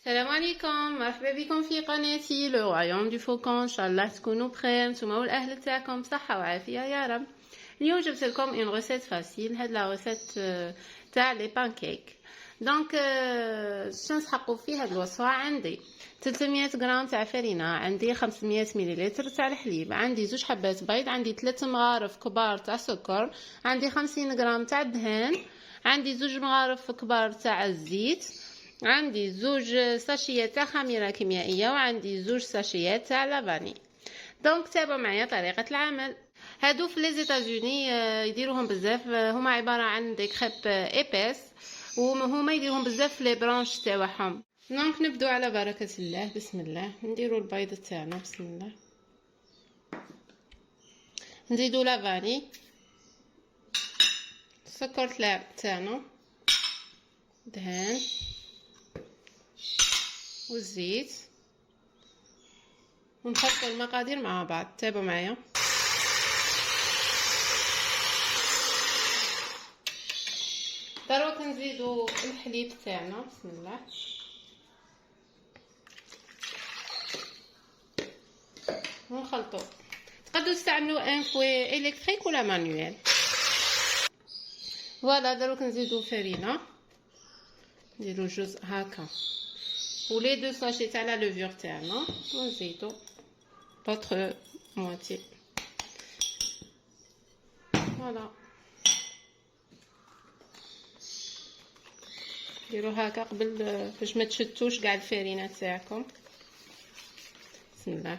السلام عليكم، مرحبا بكم في قناتي لو رويوم دو فوكون. ان شاء الله تكونوا بخير نتوما والاهل تاعكم بصحه وعافيه يا رب. اليوم جبت لكم اون ريسيت فاسيل. هاد لا ريسيت تاع لي بانكيك. دونك شنو نسحقوا فيه هاد الوصفه؟ عندي 300 غرام تاع فرينه، عندي 500 مليلتر تاع الحليب، عندي 2 حبات بيض، عندي 3 مغارف كبار تاع سكر، عندي 50 غرام تاع الدهان، عندي 2 مغارف كبار تاع الزيت، عندي 2 ساشيات تاع خميره كيميائيه، وعندي 2 ساشيات تاع لافاني. دونك تابعوا معايا طريقه العمل. هادو في لي زيتازوني يديروهم بزاف، هما عباره عن دي كريب ايباس، وهما يديروهم بزاف في لي برانش تاعهم. دونك نبداو على بركه الله. بسم الله. نديروا البيض تاعنا. بسم الله. نزيدوا لافاني، السكر تاعنا، دهان والزيت، ونخلطوا المقادير مع بعض. تابعوا معايا. دروك نزيدوا الحليب تاعنا. بسم الله. ونخلطوا. تقدروا تستعملوا ان فوي الكتريك ولا مانويل. فوالا. دروك نزيدوا فرينه، نديروا جزء هكا، ولي دو ساشي تاع لا لوفور تاعنا، ونزيدوا لوطر موتي. فوالا. ديروا هكا قبل باش ما تشتوش كاع الفرينه تاعكم. بسم الله.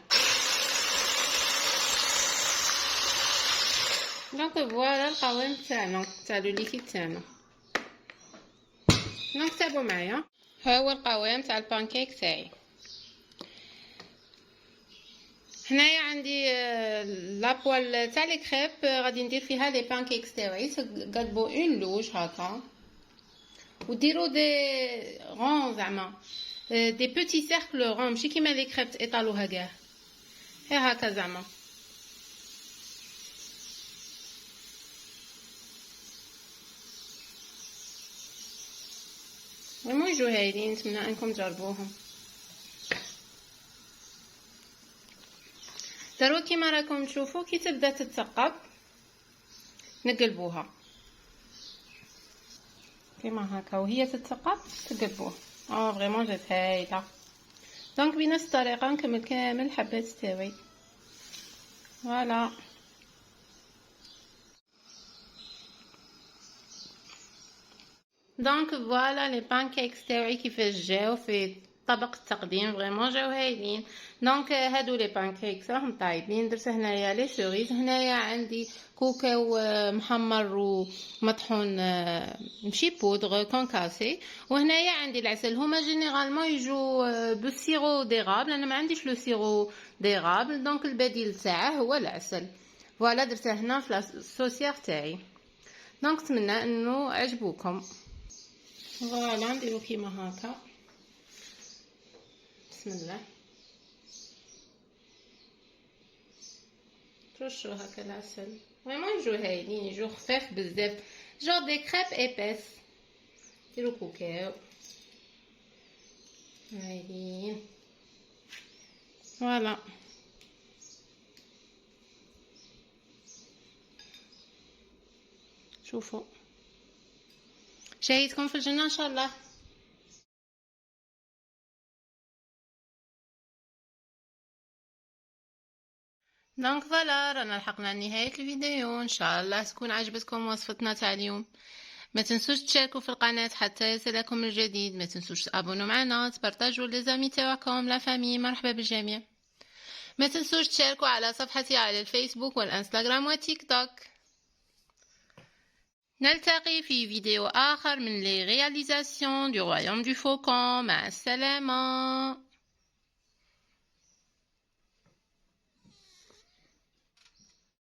دونك فوالا القوام تاعنا تاع لو ليكيد تاعنا. دونك تابعوا معايا. ها هو القوام تاع البانكيك تاعي. هنايا عندي لابوال تاع لي كريب، غادي ندير فيها لي بانكيكس تاعي. تقلبوا اون لوج هكا، وديروا دي رون، زعما دي بوتي سيركل رون، ماشي كيما لي كريب تايطالوها كاع، غير هكا زعما. فريمون يجو هايلين، نتمنى انكم تجربوهم. دروك كيما راكم تشوفوا كي تبدا تتثقب نقلبوها كيما هكا، وهي تتثقب تقلبوها. فريمون جات هايله. دونك بنفس الطريقه نكمل كامل الحبات تاعي. فوالا. دونك فوالا لي بانكيكس تاعي كيفاش جاو في طبق التقديم. فريمون جاو هايلين. دونك هادو لي بانكيكس راهم طايبين. درت هنايا لي سوريز، هنايا عندي كوكاو محمر ومطحون ماشي بودغ كونكاسي، وهنايا عندي العسل. هما جينيرالمون يجو بالسيرو ديغابل، انا ما عنديش لو سيرو ديغابل، دونك البديل تاعه هو العسل. فوالا درته هنا في السوسيير تاعي. دونك نتمنى انه عجبوكم. فوالا نديرو كيما هكا. بسم الله. ترشو هكا العسل. فريمون يجو هايلين، يجو خفاف بزاف، جور دي كريب ايباس. ديرو كوكاو هايلين. فوالا. شوفوا شهيتكم في الجنة ان شاء الله. دونك فوالا رانا لحقنا لنهاية الفيديو. ان شاء الله تكون عجبتكم وصفتنا تاع اليوم. ما تنسوش تشاركوا في القناة حتى يصلكم الجديد. ما تنسوش تابونوا معنا، تبارطاجوا لي زامي تاعكم، لا فامي. مرحبا بالجميع. ما تنسوش تشاركوا على صفحتي على الفيسبوك والانستغرام والتيك توك. نلتقي في فيديو آخر من les réalisations du royaume du faucon. مع السلامة.